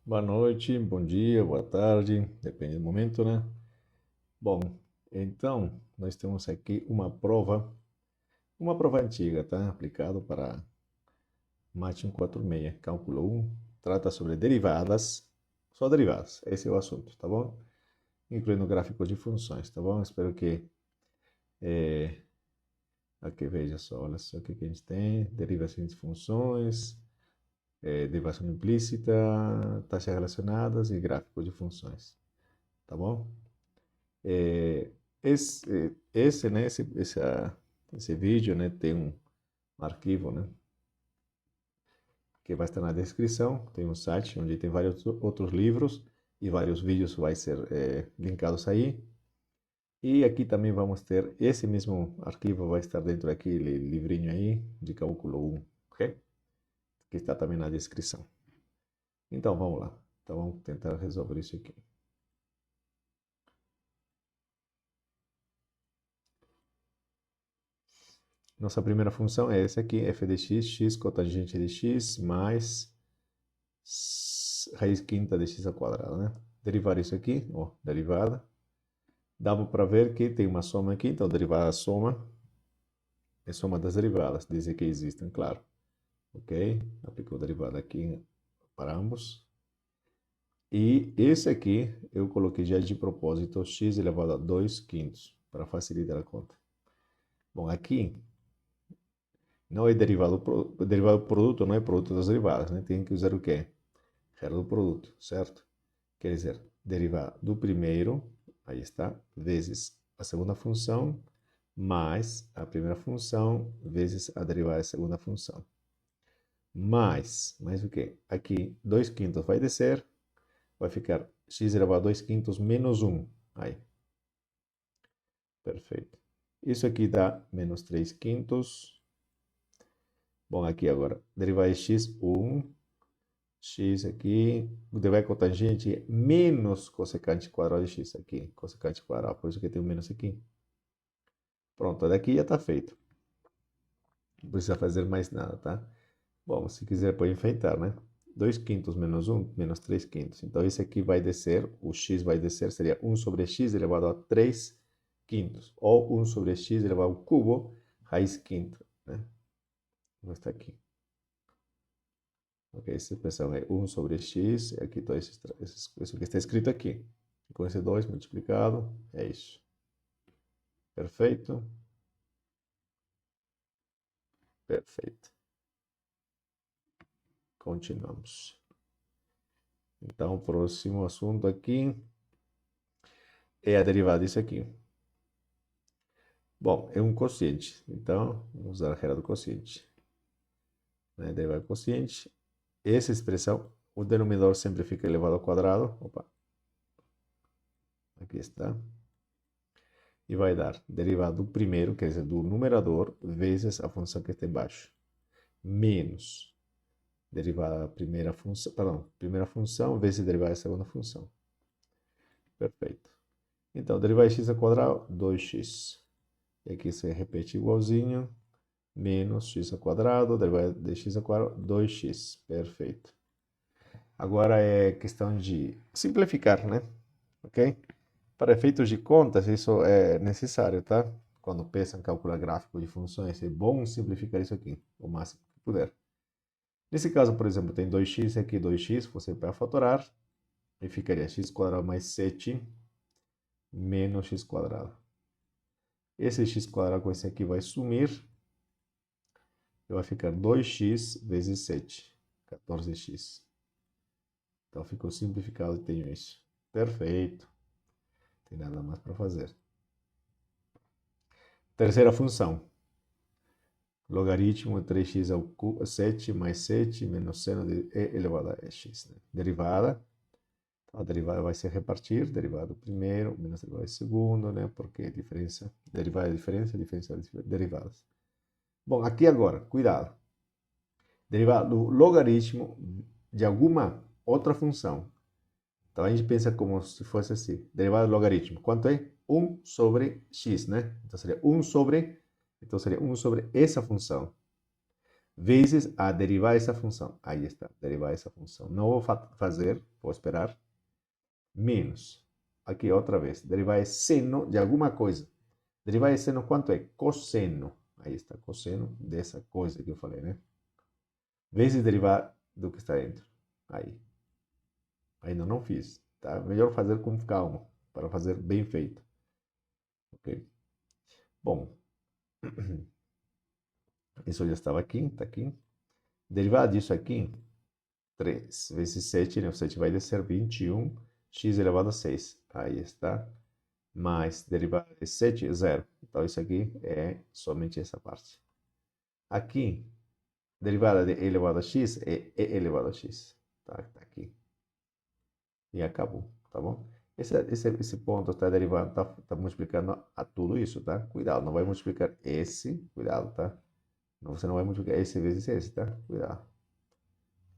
Boa noite, bom dia, boa tarde, depende do momento, né? Bom, então nós temos aqui uma prova antiga, tá? Aplicado para Mate 146, cálculo 1, trata sobre derivadas, só derivadas, esse é o assunto, tá bom? Incluindo gráficos de funções, tá bom? Espero que, aqui veja só, olha só o que a gente tem, derivações de funções, derivação implícita, taxas relacionadas e gráficos de funções, tá bom? É, né, esse vídeo, né, tem um arquivo, né, que vai estar na descrição. Tem um site onde tem vários outros livros e vários vídeos vai ser linkados aí. E aqui também vamos ter esse mesmo arquivo, vai estar dentro daquele livrinho aí de cálculo 1, ok? Que está também na descrição. Então vamos lá. Então vamos tentar resolver isso aqui. Nossa primeira função é essa aqui, f de x, x cotangente de x, mais raiz quinta de x ao quadrado, né? Derivar isso aqui, ó, derivada. Dá para ver que tem uma soma aqui, então derivar a soma é soma das derivadas, dizer que existem, claro. Ok? Aplicou a derivada aqui para ambos. E esse aqui eu coloquei já de propósito x elevado a 2 quintos, para facilitar a conta. Bom, aqui não é derivado do produto, não é produto das derivadas, né? Tem que usar o quê? Regra do produto, certo? Quer dizer, derivar do primeiro, aí está, vezes a segunda função, mais a primeira função, vezes a derivada da segunda função. Mais o quê? Aqui, 2 quintos vai descer, vai ficar x elevado a 2 quintos menos 1. Aí, perfeito. Isso aqui dá menos 3 quintos. Bom, aqui agora, derivar de x, 1. X aqui, derivada cotangente menos cossecante quadrado de x aqui, cossecante quadrado, por isso que tem um menos aqui. Pronto, daqui já está feito. Não precisa fazer mais nada, tá? Bom, se quiser pode enfeitar, né? 2 quintos menos 1, menos 3 quintos. Então, esse aqui vai descer, o x vai descer, seria 1 sobre x elevado a 3 quintos. Ou 1 sobre x elevado ao cubo, raiz quinta, né? Vai estar aqui. Ok, essa expressão é 1 sobre x, e aqui isso que está escrito aqui. Com esse 2 multiplicado, é isso. Perfeito? Perfeito. Continuamos. Então, o próximo assunto aqui é a derivada disso aqui. Bom, é um quociente. Então, vamos usar a regra do quociente. Né? Derivada do quociente. Essa expressão, o denominador sempre fica elevado ao quadrado. Opa. Aqui está. E vai dar derivada do primeiro, quer dizer, do numerador, vezes a função que está embaixo. Menos derivada da primeira função, perdão, primeira função vezes derivada da segunda função. Perfeito. Então, derivada de x ao quadrado, 2x. E aqui você repete igualzinho, menos x ao quadrado, derivada de x ao quadrado, 2x. Perfeito. Agora é questão de simplificar, né? Ok? Para efeitos de contas, isso é necessário, tá? Quando pensam em calcular gráfico de funções, é bom simplificar isso aqui, o máximo que puder. Nesse caso, por exemplo, tem 2x e aqui 2x, você vai fatorar, e ficaria x quadrado mais 7 menos x quadrado. Esse x quadrado com esse aqui vai sumir, e vai ficar 2x vezes 7, 14x. Então ficou simplificado e tenho isso. Perfeito. Não tem nada mais para fazer. Terceira função. Logaritmo de 3x ao 7 mais 7 menos seno de e elevado a x. Né? Derivada. Então, a derivada vai se repartir. Derivada do primeiro menos derivada do segundo, né? Porque diferença, derivada é diferença é derivadas. Bom, aqui agora, cuidado. Derivada do logaritmo de alguma outra função. Então a gente pensa como se fosse assim, derivada do logaritmo. Quanto é? 1 sobre x, né? Então seria 1 sobre essa função. vezes a derivar essa função. Aí está, derivar essa função. Não vou fazer, vou esperar, menos. Aqui outra vez, derivar é seno de alguma coisa. Derivar de seno quanto é? Cosseno. Aí está, cosseno dessa coisa que eu falei, né? Vezes derivar do que está dentro. Aí. Ainda não fiz, tá? Melhor fazer com calma, para fazer bem feito. Ok? Bom, isso já estava aqui, está aqui. Derivada disso aqui, 3 vezes 7, né? O 7 vai descer 21, x elevado a 6. Aí está. Mais derivada de 7, 0. Então, isso aqui é somente essa parte. Aqui, derivada de e elevado a x é e elevado a x. Tá aqui. E acabou, tá bom? Esse ponto está derivando, está multiplicando a tudo isso, tá? Cuidado, não vai multiplicar esse, cuidado, tá? Você não vai multiplicar esse vezes esse, tá? Cuidado.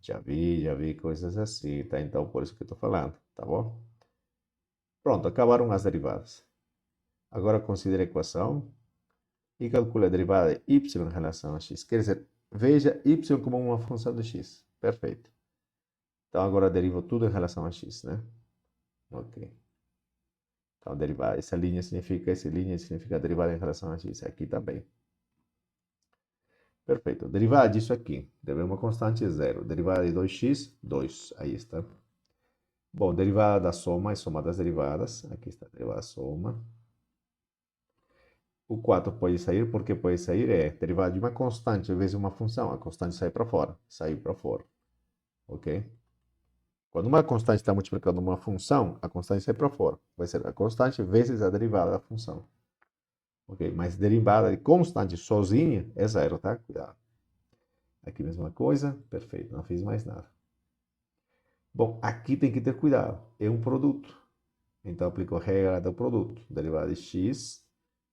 Já vi coisas assim, tá? Então, por isso que eu estou falando, tá bom? Pronto, acabaram as derivadas. Agora considere a equação e calcule a derivada de y em relação a x. Quer dizer, veja y como uma função de x. Perfeito. Então, agora derivo tudo em relação a x, né? Ok. Então, derivada, essa linha significa derivada em relação a x. Aqui também. Perfeito. Derivada disso aqui. Deve uma constante zero. Derivada de 2x, 2. Aí está. Bom, derivada da soma é soma das derivadas. Aqui está a derivada da soma. O 4 pode sair, porque pode sair é derivada de uma constante vezes uma função. A constante sai para fora. Saiu para fora. Ok? Quando uma constante está multiplicando uma função, a constante sai para fora. Vai ser a constante vezes a derivada da função. Ok? Mas derivada de constante sozinha é zero, tá? Cuidado. Aqui mesma coisa. Perfeito. Não fiz mais nada. Bom, aqui tem que ter cuidado. É um produto. Então, aplico a regra do produto. Derivada de x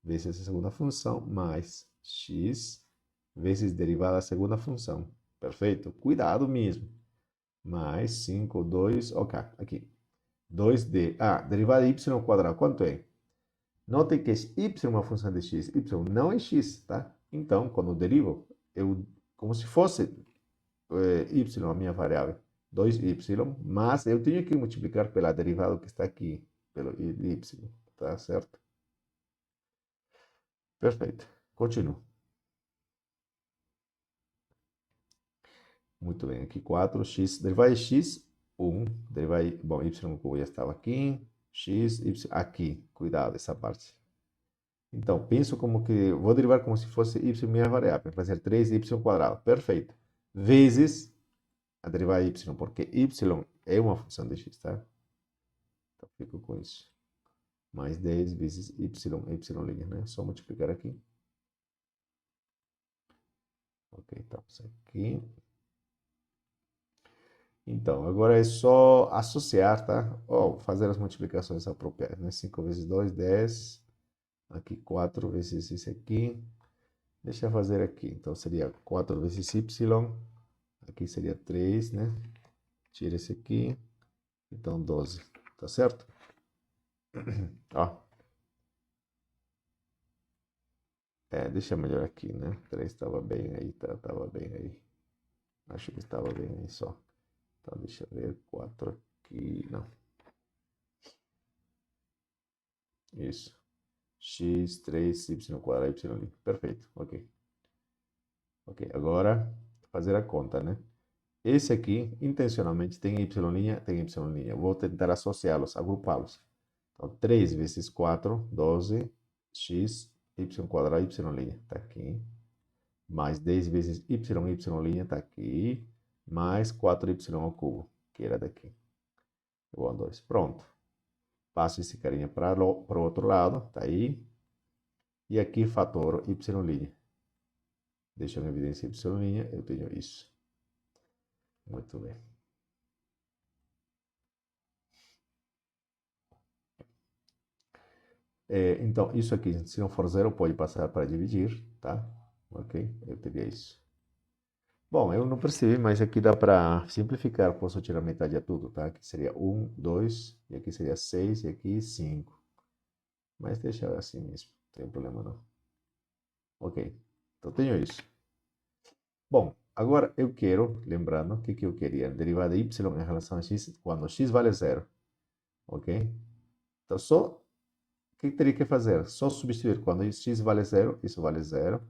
vezes a segunda função mais x vezes derivada da segunda função. Perfeito? Cuidado mesmo. Mais 5, 2, ok, aqui. 2d. Ah, derivada de y ao quadrado. Quanto é? Notem que y é uma função de x. Y não é x, tá? Então, quando eu derivo, como se fosse y, a minha variável. 2y, mas eu tenho que multiplicar pela derivada que está aqui, pelo y, tá certo? Perfeito. Continuo. Muito bem, aqui 4x, derivada de x, 1, derivada de, bom, y já estava aqui, x, y, aqui, cuidado essa parte. Então, penso como que, vou derivar como se fosse y minha variável, vai ser 3y quadrado, perfeito. Vezes a derivada de y, porque y é uma função de x, tá? Então, fico com isso. Mais 10 vezes y, y', né? Só multiplicar aqui. Ok, então, isso aqui. Então, agora é só associar, tá? Ou fazer as multiplicações apropriadas, né? 5 vezes 2, 10. Aqui 4 vezes isso aqui. Deixa eu fazer aqui. Então, seria 4 vezes y. Aqui seria 3, né? Tira esse aqui. Então, 12. Tá certo? Ó. Deixa melhor aqui, né? 3 estava bem aí, tá? Estava bem aí. Acho que estava bem aí só. Então, deixa eu ver. 4 aqui. Não. Isso. X, 3, y quadrado, y'. Perfeito. Ok. Ok. Agora, fazer a conta, né? Esse aqui, intencionalmente, tem y', tem y'. Vou tentar associá-los, agrupá-los. Então, 3 vezes 4, 12, x, y quadrado, y'. Está aqui. Mais 10 vezes y', está aqui. Mais 4y ao cubo, que era daqui. Igual a 2. Pronto. Passo esse carinha para o outro lado. Tá aí. E aqui fatoro y'. Deixa eu evidenciar y'. Eu tenho isso. Muito bem. Então, isso aqui, se não for zero, pode passar para dividir, tá? Ok? Eu teria isso. Bom, eu não percebi, mas aqui dá para simplificar. Posso tirar metade a tudo, tá? Aqui seria 1, 2, e aqui seria 6, e aqui 5. Mas deixa assim mesmo, não tem problema não. Ok, então tenho isso. Bom, agora eu quero, lembrando, o que que eu queria? Derivada de y em relação a x quando x vale zero, ok? Então, o que teria que fazer? Só substituir quando x vale zero, isso vale zero.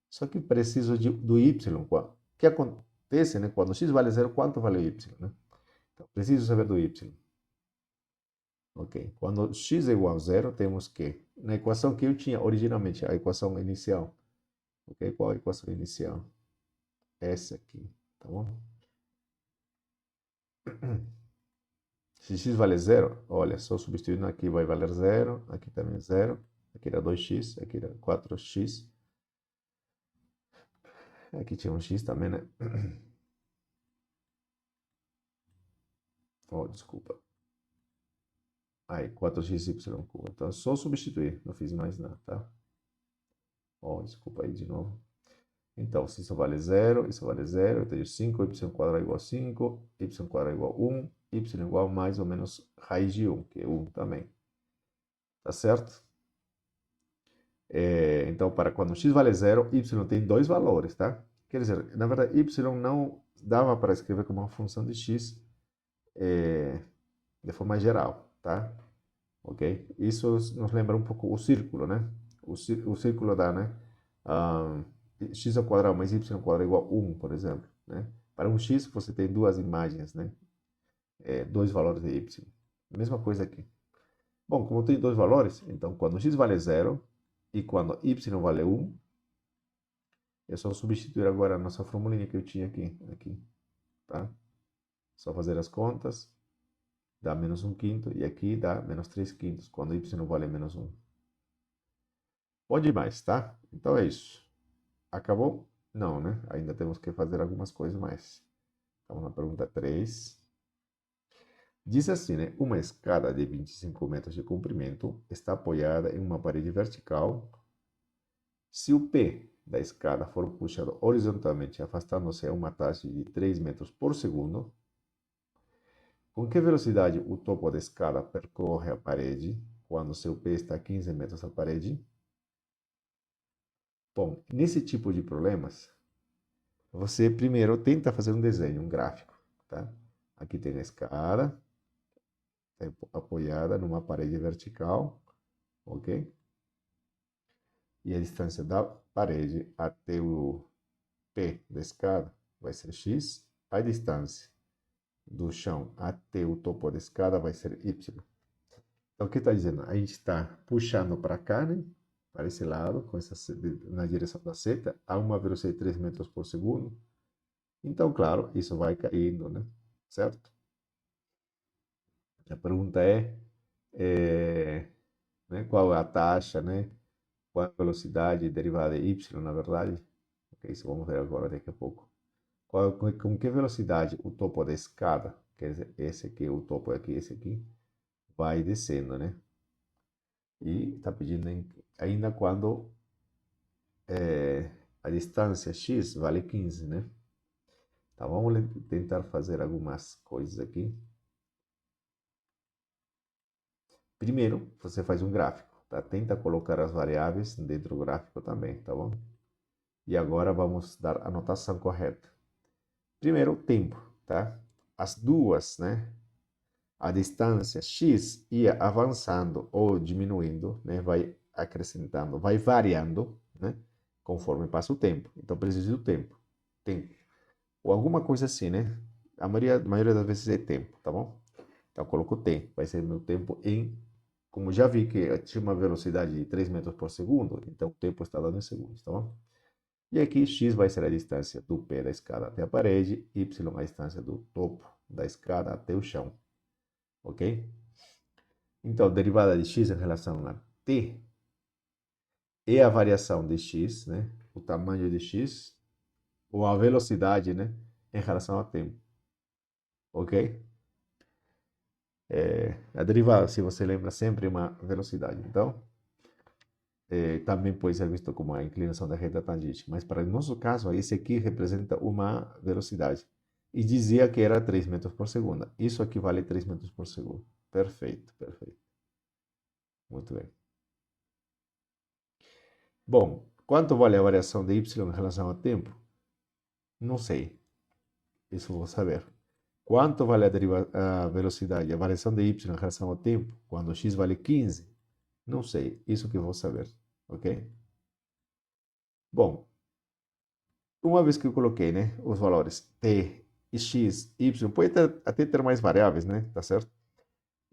Só que preciso do y. O que acontece, né? Quando x vale zero, quanto vale o y, né? Então, preciso saber do y. Ok. Quando x é igual a zero, temos que, na equação que eu tinha originalmente, a equação inicial. Ok? Qual a equação inicial? Essa aqui, tá bom? Se x vale zero, olha, só substituindo aqui vai valer zero, aqui também zero, aqui era 2x, aqui era 4x, aqui tinha um x também, né? Oh, desculpa. Aí, 4xy cubo. Então, é só substituir, não fiz mais nada, tá? Oh, desculpa aí de novo. Então, se isso vale zero, eu tenho 5, y quadrado é igual a 5, y quadrado é igual a 1, y igual a mais ou menos raiz de 1, que é 1 também. Tá certo? Então, para quando x vale zero, y tem dois valores, tá? Quer dizer, na verdade, y não dava para escrever como uma função de x de forma geral, tá? Ok? Isso nos lembra um pouco o círculo, né? O círculo dá, né? Ah, x ao quadrado mais y ao quadrado é igual a 1, por exemplo, né? Para um x, você tem duas imagens, né? Dois valores de y. Mesma coisa aqui. Bom, como tem dois valores, então quando x vale zero e quando y vale 1, é só substituir agora a nossa formulinha que eu tinha aqui, tá? Só fazer as contas, dá menos 1 quinto, e aqui dá menos 3 quintos, quando y vale menos 1. Pode ir mais, tá? Então é isso. Acabou? Não, né? Ainda temos que fazer algumas coisas mais. Vamos na pergunta 3. Diz assim, né? Uma escada de 25 metros de comprimento está apoiada em uma parede vertical. Se o P da escada for puxado horizontalmente, afastando-se a uma taxa de 3 metros por segundo, com que velocidade o topo da escada percorre a parede quando seu P está a 15 metros da parede? Bom, nesse tipo de problemas, você primeiro tenta fazer um desenho, um gráfico, tá? Aqui tem a escada, apoiada numa parede vertical, ok? E a distância da parede até o P da escada vai ser x, a distância do chão até o topo da escada vai ser y. Então, o que está dizendo? A gente está puxando para cá, né? Para esse lado, na direção da seta, a uma velocidade de 3 metros por segundo. Então, claro, isso vai caindo, né? Certo? A pergunta é né, qual é a taxa, né? Qual é a velocidade derivada de y, na verdade? Ok, isso vamos ver agora daqui a pouco. Com que velocidade o topo da escada, quer dizer, esse aqui, o topo aqui, esse aqui, vai descendo, né? E está pedindo ainda quando a distância x vale 15, né? Então vamos tentar fazer algumas coisas aqui. Primeiro, você faz um gráfico, tá? Tenta colocar as variáveis dentro do gráfico também, tá bom? E agora vamos dar a notação correta. Primeiro, o tempo, tá? As duas, né? A distância x ia avançando ou diminuindo, né? Vai acrescentando, vai variando, né? Conforme passa o tempo. Então, preciso do tempo. Tempo. Ou alguma coisa assim, né? A maioria das vezes é tempo, tá bom? Então, eu coloco t. Vai ser meu tempo em... Como já vi que tinha uma velocidade de 3 metros por segundo, então o tempo está dando em segundos, tá bom? E aqui x vai ser a distância do pé da escada até a parede, y a distância do topo da escada até o chão, ok? Então, a derivada de x em relação a t é a variação de x, né? O tamanho de x, ou a velocidade, né? Em relação ao tempo, ok? A derivada, se você lembra, sempre é uma velocidade. Então, também pode ser visto como a inclinação da reta tangente. Mas para o nosso caso, esse aqui representa uma velocidade. E dizia que era 3 metros por segundo. Isso aqui vale 3 metros por segundo. Perfeito, perfeito. Muito bem. Bom, quanto vale a variação de y em relação ao tempo? Não sei. Isso eu vou saber. Quanto vale a velocidade, a variação de y em relação ao tempo, quando x vale 15? Não sei. Isso que eu vou saber. Ok? Bom, uma vez que eu coloquei, né, os valores t e x, y, pode até ter mais variáveis, né? Tá certo?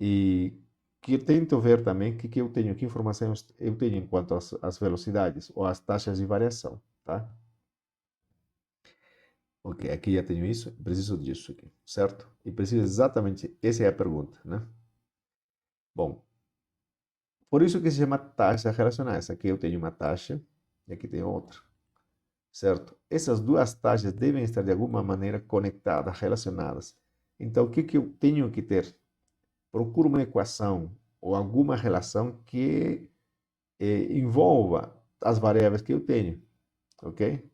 E que eu tento ver também que eu tenho, que informações eu tenho em quanto às velocidades ou às taxas de variação, tá? Ok, aqui já tenho isso, preciso disso aqui, certo? E preciso exatamente, essa é a pergunta, né? Bom, por isso que se chama taxa relacionais. Aqui eu tenho uma taxa e aqui tem outra, certo? Essas duas taxas devem estar de alguma maneira conectadas, relacionadas. Então, o que eu tenho que ter? Procuro uma equação ou alguma relação que envolva as variáveis que eu tenho, ok?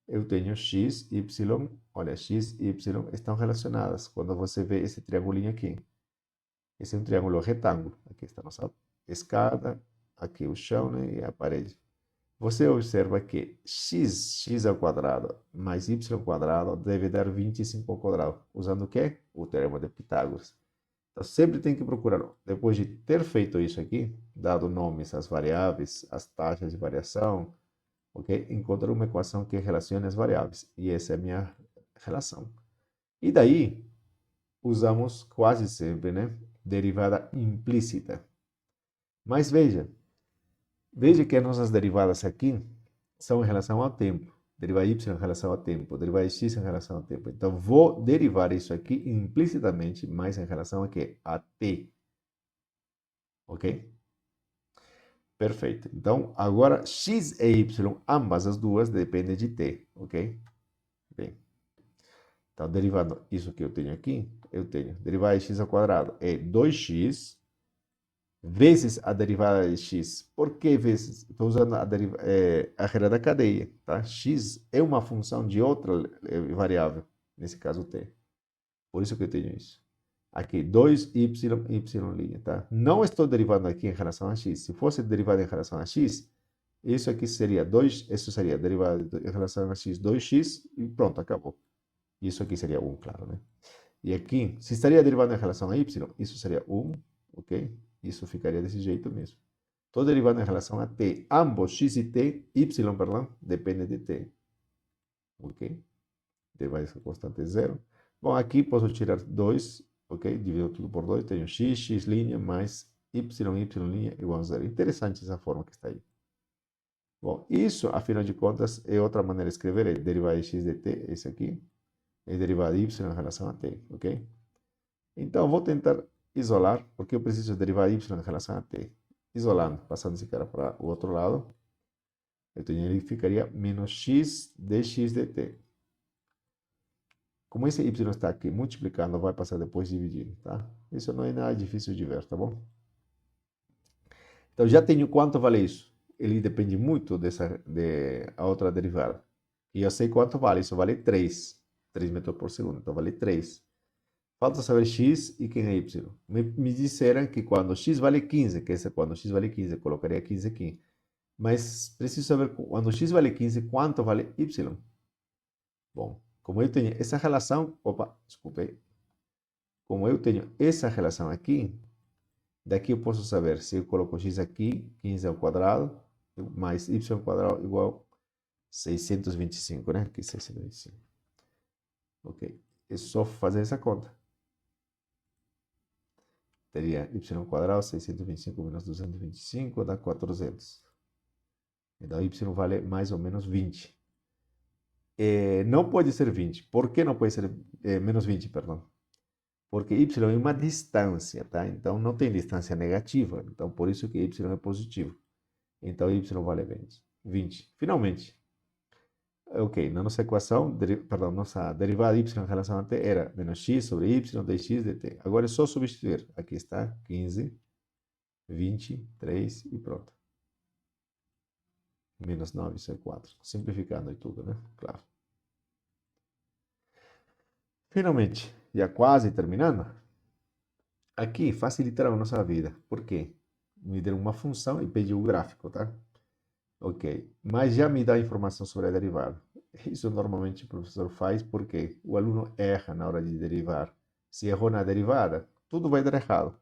Eu tenho x, y, olha, x e y estão relacionadas. Quando você vê esse triangulinho aqui, esse é um triângulo retângulo. Aqui está a nossa escada, aqui o chão, né, e a parede. Você observa que x ao quadrado mais y ao quadrado deve dar 25 ao quadrado. Usando o quê? O teorema de Pitágoras. Então, sempre tem que procurar, depois de ter feito isso aqui, dado nomes às variáveis, às taxas de variação, ok? Encontrar uma equação que relacione as variáveis. E essa é a minha relação. E daí, usamos quase sempre, né? Derivada implícita. Mas veja que as nossas derivadas aqui são em relação ao tempo. Derivar y em relação ao tempo, derivar x em relação ao tempo. Então, vou derivar isso aqui implicitamente, mas em relação a quê? A t. Ok? Perfeito. Então, agora x e y, ambas as duas, dependem de t. Ok? Bem, então, derivando isso que eu tenho aqui, eu tenho derivar de x ao quadrado é 2x vezes a derivada de x. Por que vezes? Estou usando a regra da cadeia, tá? X é uma função de outra variável, nesse caso t. Por isso que eu tenho isso. Aqui, 2y, y', tá? Não estou derivando aqui em relação a x. Se fosse derivado em relação a x, isso aqui seria 2, isso seria derivado em relação a x, 2x, e pronto, acabou. Isso aqui seria 1, claro, né? E aqui, se estaria derivando em relação a y, isso seria 1, ok? Isso ficaria desse jeito mesmo. Estou derivando em relação a t. Ambos, x e t, y, perdão, dependem de t. Ok? T vai ser constante zero. Bom, aqui posso tirar 2, ok? Divido tudo por 2, tenho x' mais y' igual a zero. Interessante essa forma que está aí. Bom, isso, afinal de contas, é outra maneira de escrever, é derivada de x de t, esse aqui, é derivada de y em relação a t, ok? Então, vou tentar isolar, porque eu preciso derivar y em relação a t. Isolando, passando esse cara para o outro lado, ele ficaria menos x dx dt. Como esse y está aqui multiplicando, vai passar depois dividindo, tá? Isso não é nada difícil de ver, tá bom? Então, já tenho quanto vale isso. Ele depende muito a outra derivada. E eu sei quanto vale. Isso vale 3. 3 metros por segundo. Então, vale 3. Falta saber x e quem é y. Me disseram que quando x vale 15, que esse é quando x vale 15, eu colocaria 15 aqui. Mas preciso saber quando x vale 15, quanto vale y. Bom, como eu tenho essa relação, opa, desculpe, como eu tenho essa relação aqui, daqui eu posso saber se eu coloco x aqui, 15 ao quadrado, mais y ao quadrado igual 625, né? Aqui 625. Ok, é só fazer essa conta. Teria y ao quadrado, 625 menos 225, dá 400. Então, y vale mais ou menos 20. Não pode ser 20. Por que não pode ser menos 20, perdão? Porque y é uma distância, tá? Então, não tem distância negativa. Então, por isso que y é positivo. Então, y vale 20. 20. Finalmente. Ok, na nossa equação, perdão, nossa derivada de y em relação a t era menos x sobre y dx dt. Agora é só substituir. Aqui está 15, 20, 3 e pronto. Menos 9, isso é 4. Simplificando e tudo, né? Claro. Finalmente, já quase terminando. Aqui facilitaram a nossa vida. Por quê? Me deram uma função e pediu o gráfico, tá? Ok. Mas já me dá informação sobre a derivada. Isso normalmente o professor faz porque o aluno erra na hora de derivar. Se errou na derivada, tudo vai dar errado.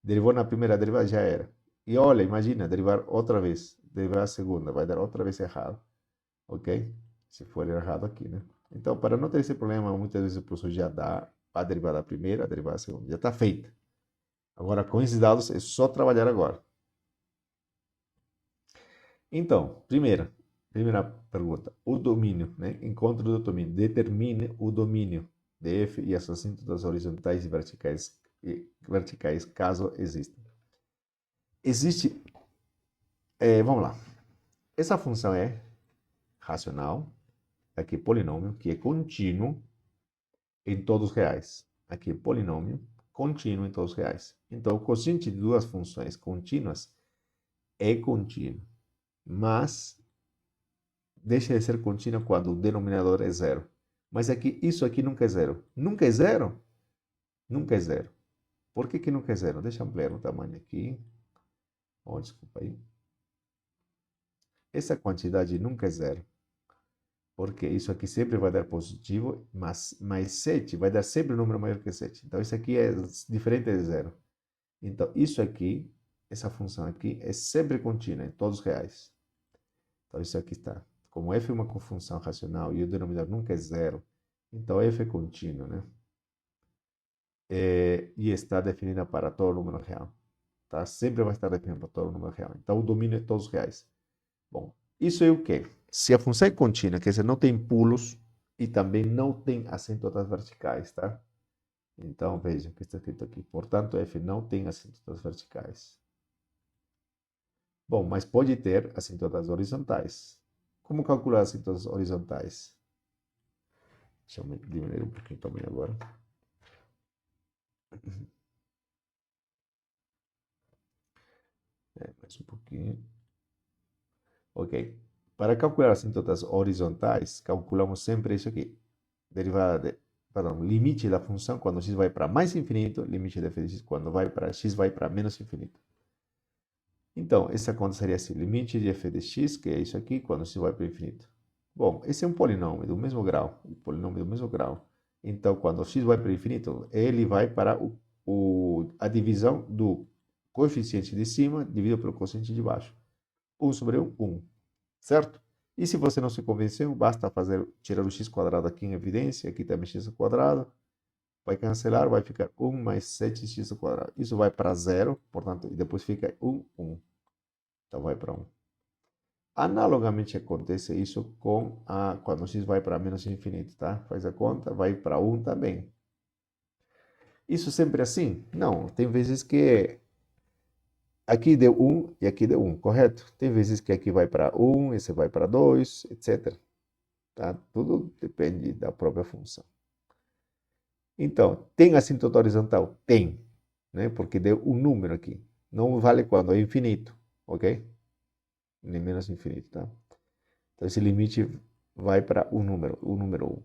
Derivou na primeira derivada, já era. E olha, imagina, derivar outra vez. Derivar a segunda, vai dar outra vez errado. Ok? Se for errado aqui, né? Então, para não ter esse problema, muitas vezes o professor já dá a derivada primeira, a derivada segunda. Já está feita. Agora, com esses dados, é só trabalhar agora. Então, primeira pergunta. O domínio, né? Encontro do domínio. Determine o domínio de f e as assíntotas horizontais e verticais caso existam. Existe, vamos lá. Essa função é racional, aqui polinômio, que é contínuo em todos os reais. Aqui é polinômio, contínuo em todos os reais. Então, o quociente de duas funções contínuas é contínuo, mas deixa de ser contínua quando o denominador é zero. Mas aqui, isso aqui nunca é zero. Nunca é zero? Nunca é zero. Por que nunca é zero? Deixa eu ampliar o tamanho aqui. Oh, desculpa aí. Essa quantidade nunca é zero. Porque isso aqui sempre vai dar positivo, mas mais 7 vai dar sempre um número maior que 7. Então, isso aqui é diferente de zero. Então, isso aqui, essa função aqui, é sempre contínua em todos os reais. Então, isso aqui está. Como f é uma função racional e o denominador nunca é zero, então f é contínuo, né? E está definida para todo número real. Tá? Sempre vai estar definida para todo número real. Então, o domínio é todos os reais. Bom, isso é o quê? Se a função é contínua, quer dizer, não tem pulos e também não tem assíntotas verticais, tá? Então, veja o que está escrito aqui. Portanto, f não tem assíntotas verticais. Bom, mas pode ter assíntotas horizontais. Como calcular assíntotas horizontais? Deixa eu diminuir um pouquinho também agora. Mais um pouquinho. Ok. Para calcular assíntotas horizontais, calculamos sempre isso aqui. Derivada de, perdão, limite da função quando x vai para mais infinito, limite de f de x quando x vai para menos infinito. Então, essa conta seria assim, limite de f de x, que é isso aqui, quando x vai para o infinito. Bom, esse é um polinômio do mesmo grau, um polinômio do mesmo grau. Então, quando x vai para o infinito, ele vai para a divisão do coeficiente de cima dividido pelo coeficiente de baixo. 1 sobre 1, 1. Certo? E se você não se convenceu, basta tirar o x quadrado aqui em evidência, aqui também x quadrado, vai cancelar, vai ficar 1 mais 7x quadrado. Isso vai para zero, portanto, e depois fica 1, 1. Então vai para 1. Analogamente acontece isso quando x vai para menos infinito, tá? Faz a conta, vai para 1 também. Isso sempre assim? Não, tem vezes que aqui deu 1 e aqui deu 1, correto? Tem vezes que aqui vai para 1, esse vai para 2, etc. Tá? Tudo depende da própria função. Então, tem assíntota horizontal? Tem, né? Porque deu um número aqui. Não vale quando é infinito, ok? Nem menos infinito, tá? Então, esse limite vai para o número 1.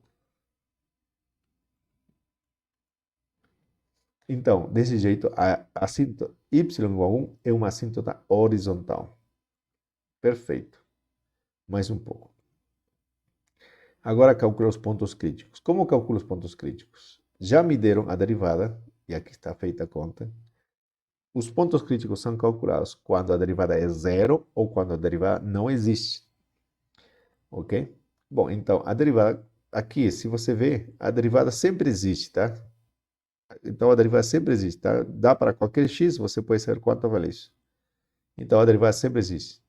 Então, desse jeito, a assíntota y igual a 1 é uma assíntota horizontal. Perfeito. Mais um pouco. Agora calcula os pontos críticos. Como calculo os pontos críticos? Já me deram a derivada, e aqui está feita a conta. Os pontos críticos são calculados quando a derivada é zero ou quando a derivada não existe. Ok? Bom, então, a derivada, aqui, se você ver, a derivada sempre existe, tá? Então, a derivada sempre existe, tá? Dá para qualquer x, você pode saber quanto vale isso. Então, a derivada sempre existe.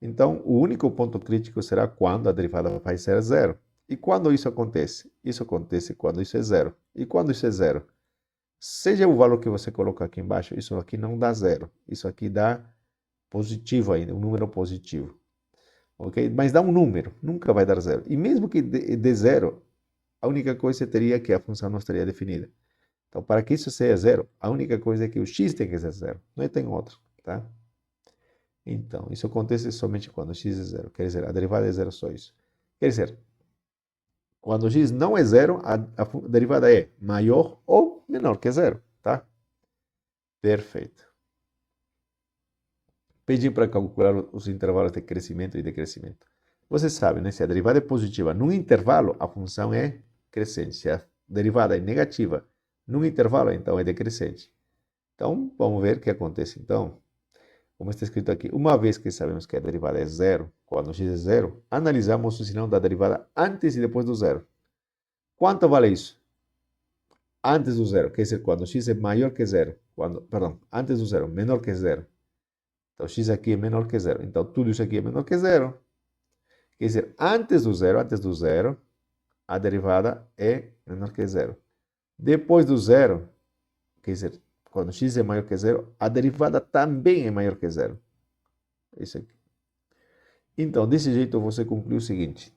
Então, o único ponto crítico será quando a derivada vai ser zero. E quando isso acontece? Isso acontece quando isso é zero. E quando isso é zero? Seja o valor que você colocar aqui embaixo, isso aqui não dá zero. Isso aqui dá positivo ainda, um número positivo. Ok? Mas dá um número, nunca vai dar zero. E mesmo que dê zero, a única coisa seria que a função não estaria definida. Então, para que isso seja zero, a única coisa é que o x tem que ser zero. Não tem outro, tá? Então, isso acontece somente quando x é zero. Quer dizer, a derivada é zero só isso. Quer dizer, quando x não é zero, a derivada é maior ou menor que zero, tá? Perfeito. Pedi para calcular os intervalos de crescimento e decrescimento. Você sabe, né? Se a derivada é positiva num intervalo, a função é crescente. Se a derivada é negativa num intervalo, então é decrescente. Então, vamos ver o que acontece. Então, como está escrito aqui, uma vez que sabemos que a derivada é zero, quando x é zero, analisamos o sinal da derivada antes e depois do zero. Quanto vale isso? Antes do zero, quer dizer, quando x é maior que zero. Perdão, antes do zero, menor que zero. Então, x aqui é menor que zero. Então, tudo isso aqui é menor que zero. Quer dizer, antes do zero, a derivada é menor que zero. Depois do zero, quer dizer, quando x é maior que zero, a derivada também é maior que zero. Isso aqui. Então, desse jeito, você conclui o seguinte,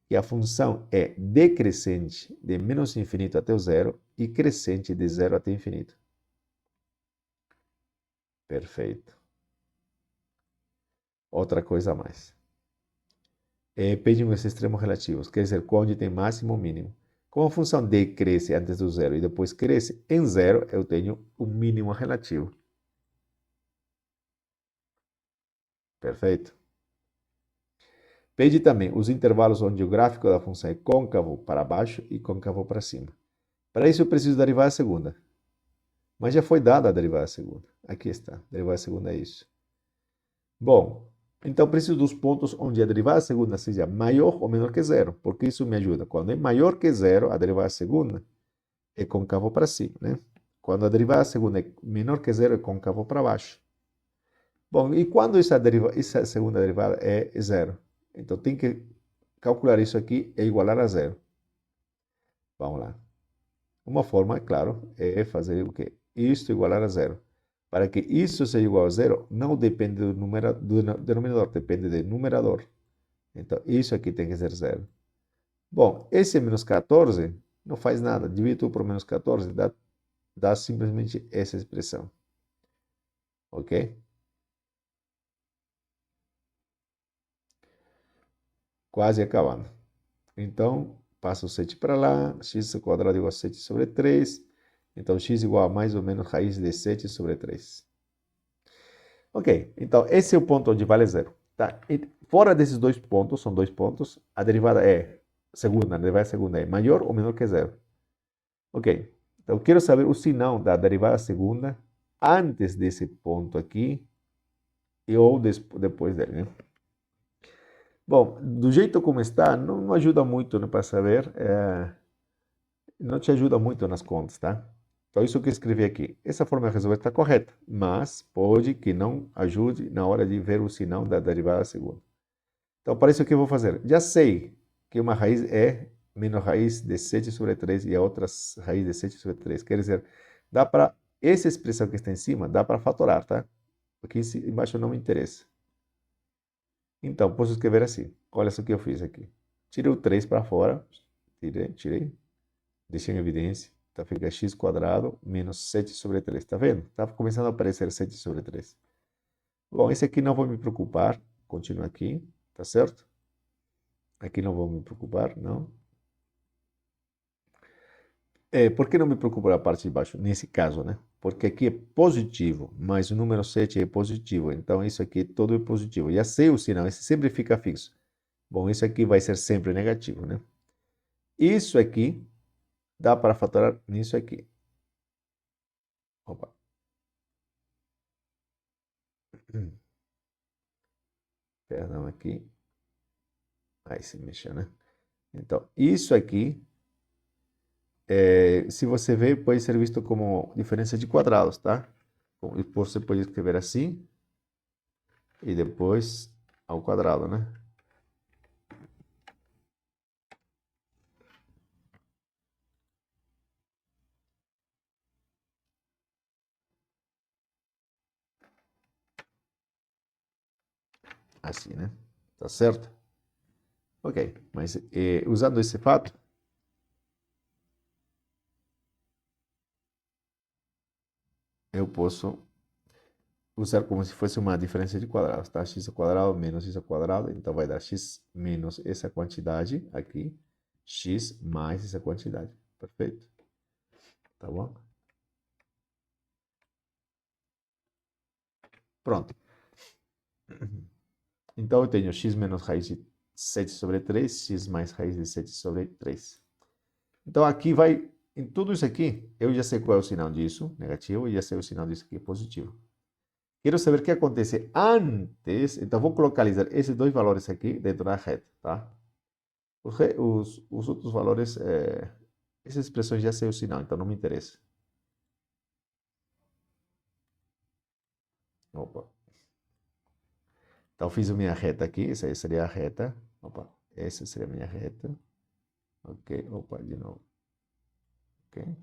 que a função é decrescente de menos infinito até o zero e crescente de zero até infinito. Perfeito. Outra coisa a mais. Pedimos esses extremos relativos, quer dizer, onde tem máximo ou mínimo. Como a função decresce antes do zero e depois cresce, em zero eu tenho o mínimo relativo. Perfeito? Pede também os intervalos onde o gráfico da função é côncavo para baixo e côncavo para cima. Para isso eu preciso derivar a segunda. Mas já foi dada a derivada segunda. Aqui está. Derivada segunda é isso. Bom, então preciso dos pontos onde a derivada segunda seja maior ou menor que zero, porque isso me ajuda. Quando é maior que zero, a derivada segunda é côncavo para cima, né? Quando a derivada segunda é menor que zero, é côncavo para baixo. Bom, e quando essa segunda derivada é zero? Então tem que calcular isso aqui e igualar a zero. Vamos lá. Uma forma, é claro, é fazer o quê? Isto igualar a zero. Para que isso seja igual a zero, não depende do denominador, depende do numerador. Então, isso aqui tem que ser zero. Bom, esse é menos 14, não faz nada. Divide tudo por menos 14, dá simplesmente essa expressão. Ok? Quase acabando. Então, passa o 7 para lá, x ao quadrado igual a 7 sobre 3. Então, x igual a mais ou menos raiz de 7 sobre 3. Ok, então esse é o ponto onde vale zero. Tá? E fora desses dois pontos, são dois pontos, a derivada segunda é maior ou menor que zero. Ok, então eu quero saber o sinal da derivada segunda antes desse ponto aqui ou depois dele, né? Bom, do jeito como está, não ajuda muito, né, para saber, não te ajuda muito nas contas, tá? Então, isso que eu escrevi aqui. Essa forma de resolver está correta, mas pode que não ajude na hora de ver o sinal da derivada segunda. Então, para isso, o que eu vou fazer? Já sei que uma raiz é menos raiz de 7 sobre 3 e a outra raiz de 7 sobre 3. Quer dizer, dá para, essa expressão que está em cima, dá para fatorar, tá? Porque embaixo não me interessa. Então, posso escrever assim. Olha só o que eu fiz aqui. Tirei o 3 para fora. Tirei. Deixei em evidência. Então, fica x quadrado menos 7 sobre 3. Tá vendo? Tá começando a aparecer 7 sobre 3. Bom, esse aqui não vou me preocupar. Continua aqui. Tá certo? Aqui não vou me preocupar, não. Por que não me preocupo a parte de baixo? Nesse caso, né? Porque aqui é positivo, mas o número 7 é positivo. Então, isso aqui tudo é positivo. Já sei o sinal, esse sempre fica fixo. Bom, isso aqui vai ser sempre negativo, né? Isso aqui dá para fatorar nisso aqui. Opa. Perdão aqui. Aí se mexeu, né? Então, isso aqui, se você ver, pode ser visto como diferença de quadrados, tá? Você pode escrever assim e depois ao quadrado, né? Assim, né? Tá certo? Ok, mas usando esse fato, eu posso usar como se fosse uma diferença de quadrados, tá? X ao quadrado menos x ao quadrado, então vai dar x menos essa quantidade aqui, x mais essa quantidade. Perfeito? Tá bom? Pronto. Então eu tenho x menos raiz de 7 sobre 3, x mais raiz de 7 sobre 3. Então, aqui vai, em tudo isso aqui, eu já sei qual é o sinal disso, negativo, e já sei o sinal disso aqui, positivo. Quero saber o que acontece antes, então vou localizar esses dois valores aqui dentro da reta, tá? Os outros valores, essas expressões já sei o sinal, então não me interessa. Opa. Então fiz a minha reta aqui, essa aí seria a reta. Opa, essa seria a minha reta. Ok, opa, de novo. Ok.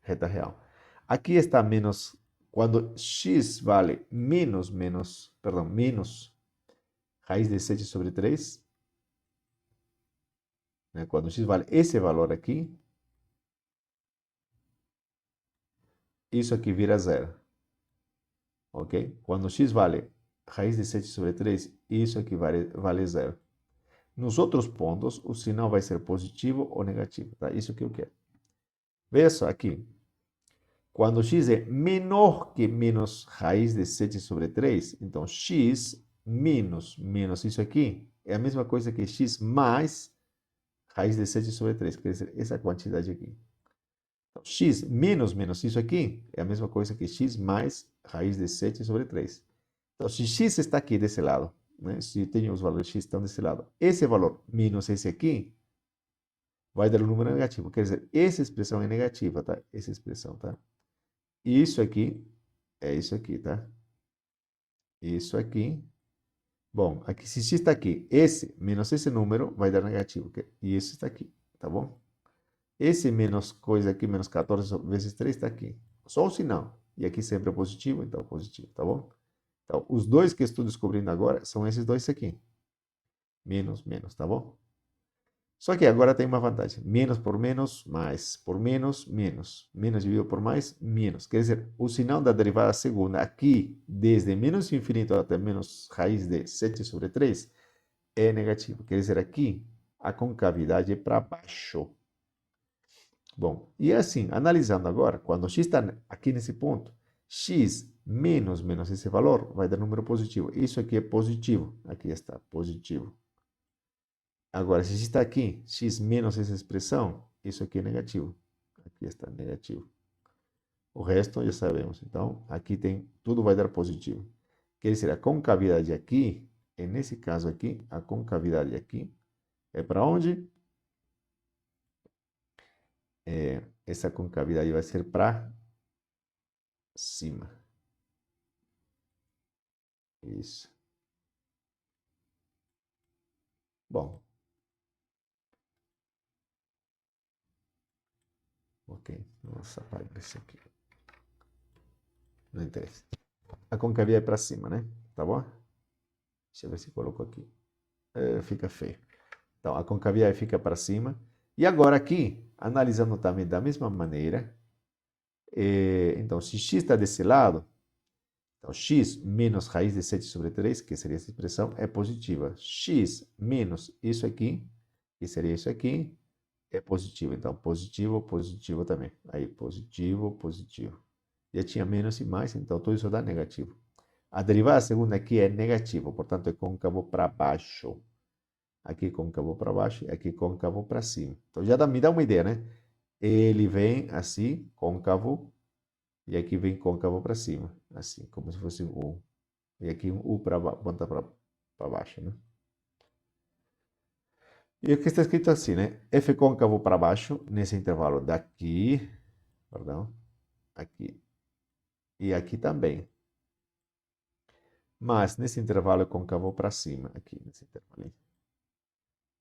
Reta real. Aqui está menos, quando x vale menos raiz de 7 sobre 3, né? Quando x vale esse valor aqui, isso aqui vira zero. Ok? Quando x vale raiz de 7 sobre 3, isso aqui vale zero. Nos outros pontos, o sinal vai ser positivo ou negativo, tá? Isso que eu quero. Veja só aqui. Quando x é menor que menos raiz de 7 sobre 3, então x menos isso aqui é a mesma coisa que x mais raiz de 7 sobre 3, quer dizer, essa quantidade aqui. Então, x menos isso aqui é a mesma coisa que x mais raiz de 7 sobre 3. Então, se x está aqui desse lado, né? Se eu tenho os valores x estão desse lado, esse valor menos esse aqui vai dar um número negativo. Quer dizer, essa expressão é negativa, tá? Essa expressão, tá? Isso aqui é isso aqui, tá? Isso aqui. Bom, aqui se x está aqui, esse menos esse número vai dar negativo. E esse está aqui, tá bom? Esse menos coisa aqui, menos 14 vezes 3 está aqui. Só o sinal. E aqui sempre é positivo, então positivo, tá bom? Então, os dois que estou descobrindo agora são esses dois aqui. Menos, tá bom? Só que agora tem uma vantagem. Menos por menos, mais. Por menos, menos. Menos dividido por mais, menos. Quer dizer, o sinal da derivada segunda aqui, desde menos infinito até menos raiz de 7 sobre 3, é negativo. Quer dizer, aqui a concavidade é para baixo. Bom, e assim, analisando agora, quando x está aqui nesse ponto, x menos esse valor vai dar número positivo. Isso aqui é positivo. Aqui está, positivo. Agora, se x está aqui, x menos essa expressão, isso aqui é negativo. Aqui está negativo. O resto já sabemos. Então, aqui tem, tudo vai dar positivo. Quer dizer, a concavidade aqui, nesse caso aqui, a concavidade aqui é para onde? Essa concavidade vai ser para cima. Isso. Bom. Ok. Nossa, apaga isso aqui. Não interessa. A concavidade é para cima, né? Tá bom? Deixa eu ver se coloco aqui. Fica feio. Então, a concavidade fica para cima. E agora aqui, analisando também da mesma maneira, então, se x está desse lado, então x menos raiz de 7 sobre 3, que seria essa expressão, é positiva. X menos isso aqui, que seria isso aqui, é positivo. Então, positivo, positivo também. Aí, positivo, positivo. Já tinha menos e mais, então tudo isso dá negativo. A derivada segunda aqui é negativo, portanto é côncavo para baixo. Aqui côncavo para baixo e aqui côncavo para cima. Então já me dá uma ideia, né? Ele vem assim, côncavo, e aqui vem côncavo para cima, assim, como se fosse um U. E aqui um U para ponta para baixo, né? E aqui está escrito assim, né? F côncavo para baixo, nesse intervalo daqui, perdão, aqui e aqui também. Mas nesse intervalo é côncavo para cima, aqui nesse intervalo.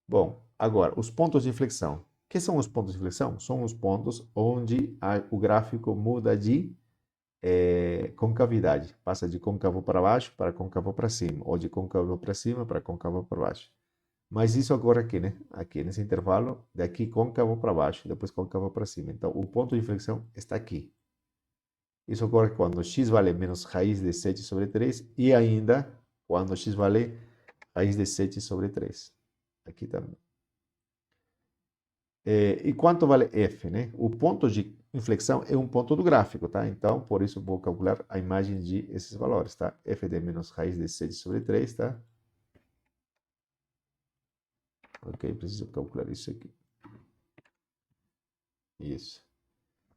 Bom, agora, os pontos de inflexão. O que são os pontos de inflexão? São os pontos onde o gráfico muda de concavidade. Passa de côncavo para baixo para côncavo para cima, ou de côncavo para cima para côncavo para baixo. Mas isso agora aqui, né? Aqui nesse intervalo, daqui côncavo para baixo, depois côncavo para cima. Então, o ponto de inflexão está aqui. Isso ocorre quando x vale menos raiz de 7 sobre 3 e ainda quando x vale raiz de 7 sobre 3. Aqui também. E quanto vale f, né? O ponto de inflexão é um ponto do gráfico, tá? Então, por isso vou calcular a imagem de esses valores, tá? F de menos raiz de 7 sobre 3, tá? Ok, preciso calcular isso aqui. Isso.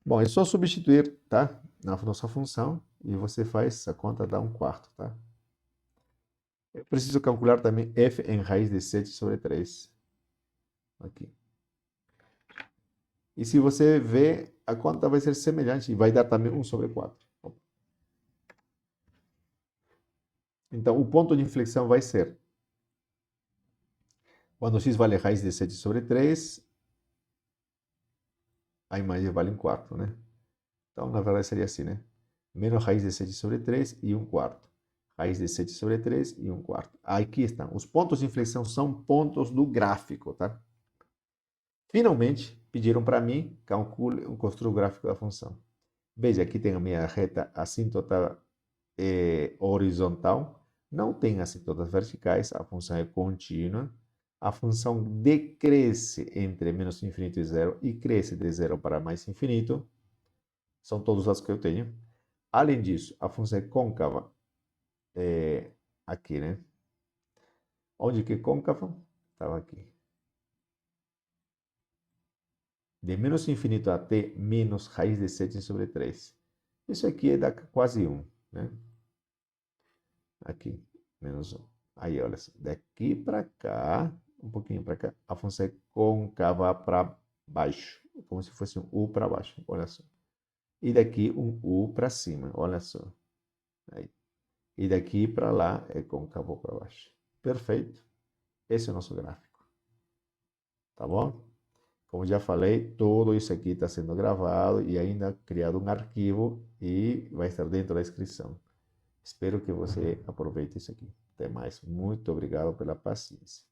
Bom, é só substituir, tá? Na nossa função e você faz a conta dá 1/4, tá? Eu preciso calcular também f em raiz de 7 sobre 3. Aqui. E se você vê, a conta vai ser semelhante e vai dar também 1/4. Então, o ponto de inflexão vai ser quando x vale raiz de 7 sobre 3, a imagem vale 1/4, né? Então, na verdade, seria assim, né? Menos raiz de 7 sobre 3 e 1/4. Raiz de 7 sobre 3 e 1/4. Aqui estão. Os pontos de inflexão são pontos do gráfico, tá? Finalmente, pediram para mim, construa o gráfico da função. Veja, aqui tem a minha reta assíntota horizontal. Não tem assíntotas verticais, a função é contínua. A função decresce entre menos infinito e zero e cresce de zero para mais infinito. São todos os que eu tenho. Além disso, a função é côncava aqui, né? Onde que é côncava? Estava aqui. De menos infinito até menos raiz de 7 sobre 3. Isso aqui dá quase 1, né? Aqui, menos 1. Aí, olha só, daqui para cá, um pouquinho para cá, a função é côncava para baixo, como se fosse um U para baixo, olha só. E daqui um U para cima, olha só. Aí. E daqui para lá é côncavo para baixo. Perfeito. Esse é o nosso gráfico. Tá bom? Como já falei, tudo isso aqui está sendo gravado e ainda criado um arquivo e vai estar dentro da inscrição. Espero que você aproveite isso aqui. Até mais. Muito obrigado pela paciência.